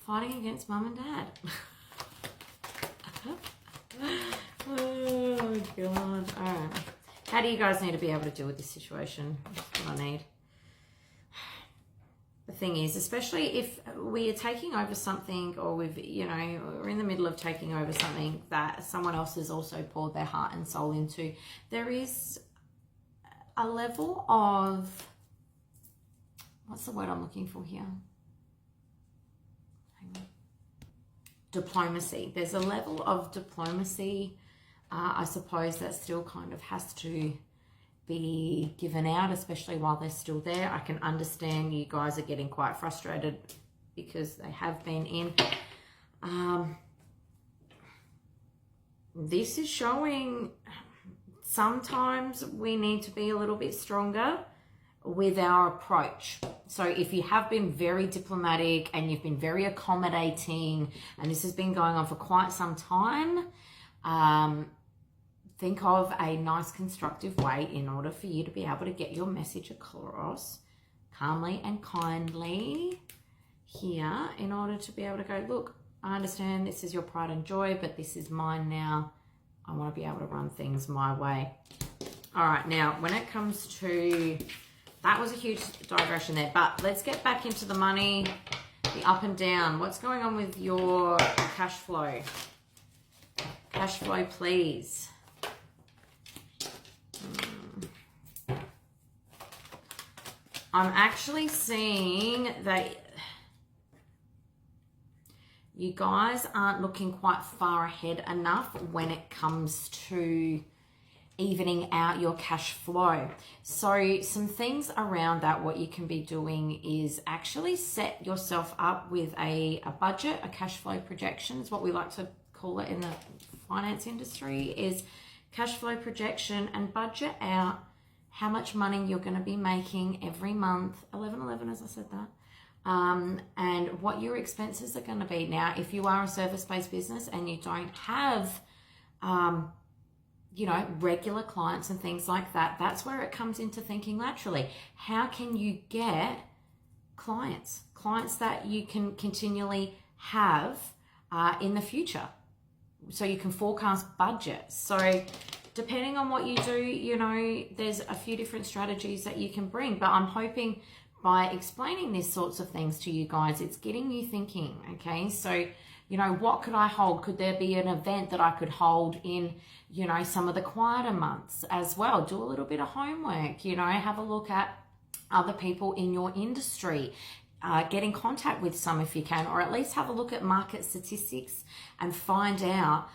fighting against mum and dad. Oh, God. All right. How do you guys need to be able to deal with this situation? That's what I need. The thing is, especially if we are taking over something, or we're in the middle of taking over something that someone else has also poured their heart and soul into, there is a level of, what's the word I'm looking for here? Hang on. Diplomacy. There's a level of diplomacy, I suppose, that still kind of has to be given out, especially while they're still there. I can understand you guys are getting quite frustrated because they have been in. This is showing sometimes we need to be a little bit stronger with our approach. So if you have been very diplomatic and you've been very accommodating, and this has been going on for quite some time, think of a nice constructive way in order for you to be able to get your message across calmly and kindly here, in order to be able to go, look, I understand this is your pride and joy, but this is mine now. I want to be able to run things my way. All right, now when it comes to, that was a huge digression there, but let's get back into the money, the up and down. What's going on with your cash flow? Cash flow, please. I'm actually seeing that you guys aren't looking quite far ahead enough when it comes to evening out your cash flow. So some things around that, what you can be doing is actually set yourself up with a budget, a cash flow projection is what we like to call it in the finance industry, is cash flow projection, and budget out how much money you're going to be making every month, 11/11 as I said that, and what your expenses are going to be. Now, if you are a service-based business and you don't have, regular clients and things like that, that's where it comes into thinking laterally. How can you get clients that you can continually have in the future, so you can forecast budgets? So depending on what you do, there's a few different strategies that you can bring, but I'm hoping by explaining these sorts of things to you guys, it's getting you thinking, okay? So, what could I hold? Could there be an event that I could hold in, some of the quieter months as well? Do a little bit of homework, have a look at other people in your industry. Get in contact with some if you can, or at least have a look at market statistics and find out,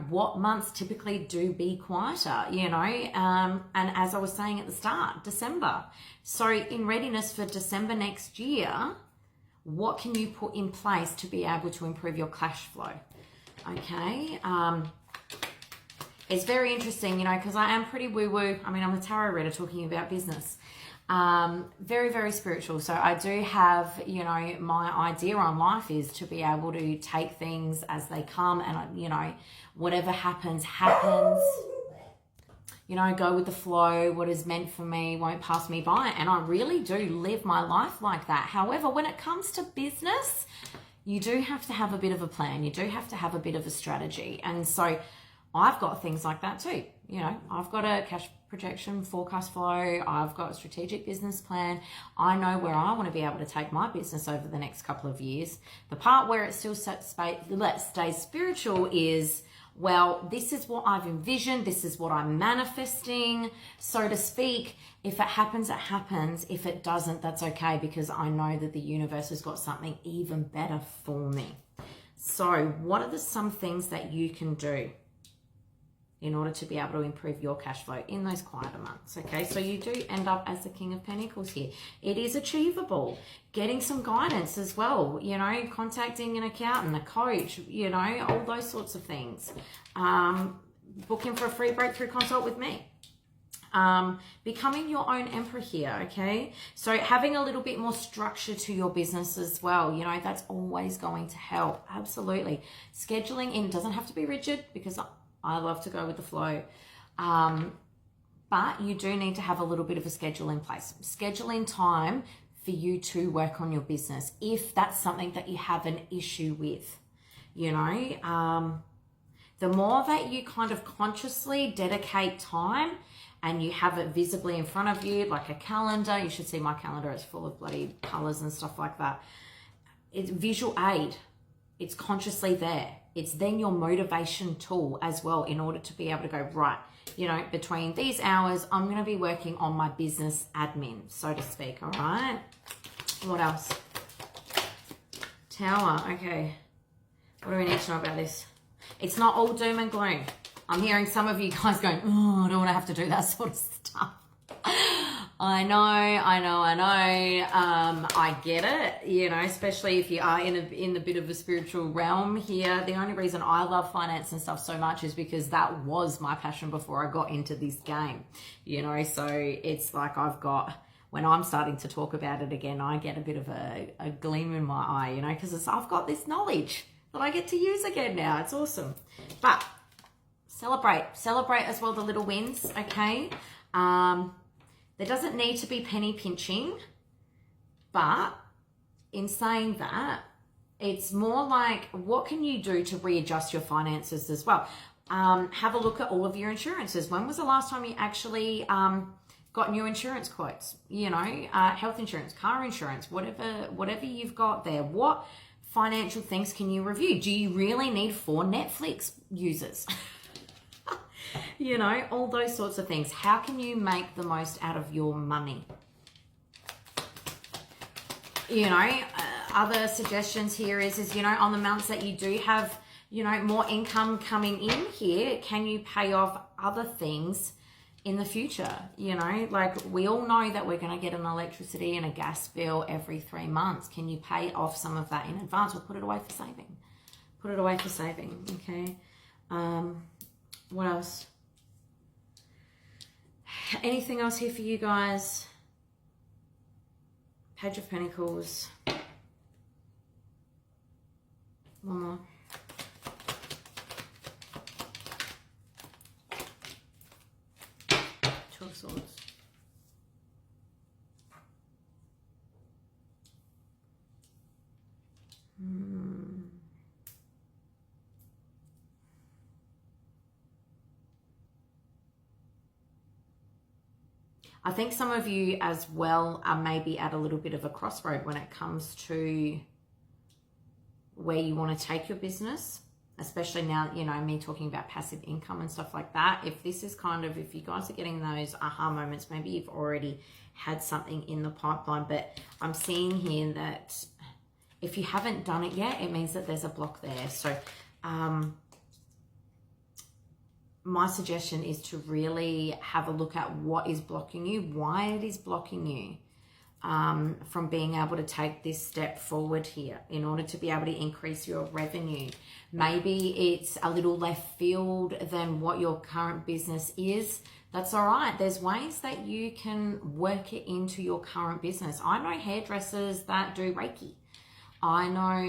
what months typically do be quieter, and as I was saying at the start, December. So in readiness for December next year, what can you put in place to be able to improve your cash flow? Okay. It's very interesting, because I am pretty woo-woo. I mean, I'm a tarot reader talking about business. Very, very spiritual. So I do have, my idea on life is to be able to take things as they come, and, whatever happens. Go with the flow. What is meant for me won't pass me by. And I really do live my life like that. However, when it comes to business, you do have to have a bit of a plan. You do have to have a bit of a strategy. And so I've got things like that too. I've got a cash projection, forecast flow. I've got a strategic business plan. I know where I want to be able to take my business over the next couple of years. The part where it still stays spiritual is, well, this is what I've envisioned. This is what I'm manifesting, so to speak. If it happens, it happens. If it doesn't, that's okay, because I know that the universe has got something even better for me. So what are some things that you can do in order to be able to improve your cash flow in those quieter months? Okay, so you do end up as the King of Pentacles here. It is achievable. Getting some guidance as well, contacting an accountant, a coach, all those sorts of things. Booking for a free breakthrough consult with me. Becoming your own emperor here, okay? So having a little bit more structure to your business as well, that's always going to help. Absolutely. Scheduling in doesn't have to be rigid, because I love to go with the flow. But you do need to have a little bit of a schedule in place. Schedule in time for you to work on your business if that's something that you have an issue with. You know, the more that you kind of consciously dedicate time and you have it visibly in front of you, like a calendar. You should see my calendar. It's full of bloody colors and stuff like that. It's visual aid. It's consciously there. It's then your motivation tool as well in order to be able to go, right, you know, between these hours, I'm going to be working on my business admin, so to speak. All right. What else? Tower. Okay. What do we need to know about this? It's not all doom and gloom. I'm hearing some of you guys going, oh, I don't want to have to do that sort of stuff. I know. I get it, you know, especially if you are in the bit of a spiritual realm here. The only reason I love finance and stuff so much is because that was my passion before I got into this game, you know. So it's like when I'm starting to talk about it again, I get a bit of a gleam in my eye, you know, because I've got this knowledge that I get to use again now. It's awesome. But celebrate as well the little wins, okay? There doesn't need to be penny pinching, but in saying that, it's more like, what can you do to readjust your finances as well? Have a look at all of your insurances. When was the last time you actually got new insurance quotes? You know, health insurance, car insurance, whatever you've got there. What financial things can you review? Do you really need 4 Netflix users? You know, all those sorts of things. How can you make the most out of your money? You know, other suggestions here is, you know, on the months that you do have, you know, more income coming in here, can you pay off other things in the future? You know, like we all know that we're going to get an electricity and a gas bill every 3 months. Can you pay off some of that in advance or put it away for saving? Put it away for saving, okay? What else? Anything else here for you guys? Page of Pentacles. One more. Two of Swords. I think some of you as well are maybe at a little bit of a crossroad when it comes to where you want to take your business, especially now, you know, me talking about passive income and stuff like that. If this is kind of, if you guys are getting those aha moments, maybe you've already had something in the pipeline, but I'm seeing here that if you haven't done it yet, it means that there's a block there. So, my suggestion is to really have a look at what is blocking you, why it is blocking you from being able to take this step forward here in order to be able to increase your revenue. Maybe it's a little left field than what your current business is. That's all right. There's ways that you can work it into your current business. I know hairdressers that do Reiki. I know,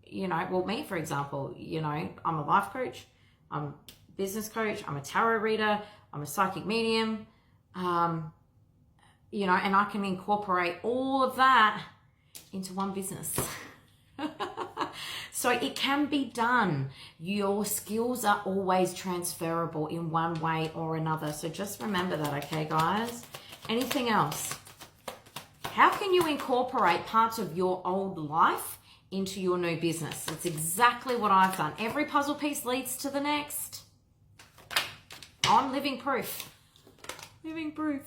you know, well, me, for example, you know, I'm a life coach. I'm business coach, I'm a tarot reader, I'm a psychic medium, you know, and I can incorporate all of that into one business. So it can be done. Your skills are always transferable in one way or another. So just remember that, okay, guys? Anything else? How can you incorporate parts of your old life into your new business? That's exactly what I've done. Every puzzle piece leads to the next. I'm living proof. Living proof.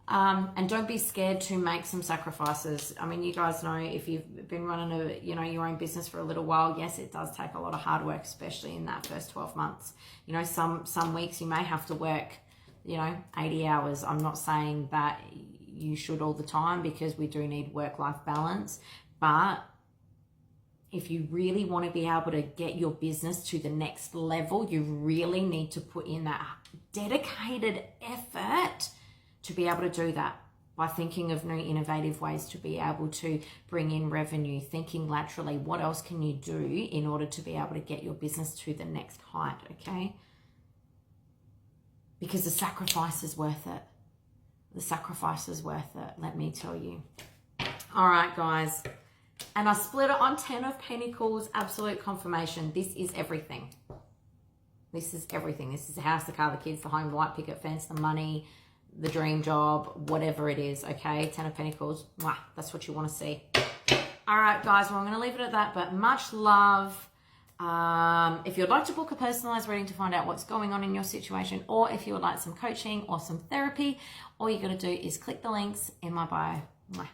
And don't be scared to make some sacrifices. I mean, you guys know if you've been running your own business for a little while, yes, it does take a lot of hard work, especially in that first 12 months. You know, some weeks you may have to work, 80 hours. I'm not saying that you should all the time, because we do need work-life balance. But if you really want to be able to get your business to the next level, you really need to put in that dedicated effort to be able to do that by thinking of new innovative ways to be able to bring in revenue, thinking laterally, what else can you do in order to be able to get your business to the next height, okay? Because the sacrifice is worth it. The sacrifice is worth it, let me tell you. All right, guys. And I split it on 10 of Pentacles, absolute confirmation. This is everything. This is everything. This is the house, the car, the kids, the home, the white picket fence, the money, the dream job, whatever it is, okay? 10 of Pentacles. Mwah, that's what you want to see. All right, guys. Well, I'm going to leave it at that, but much love. If you'd like to book a personalized reading to find out what's going on in your situation, or if you would like some coaching or some therapy, all you got to do is click the links in my bio. Mwah.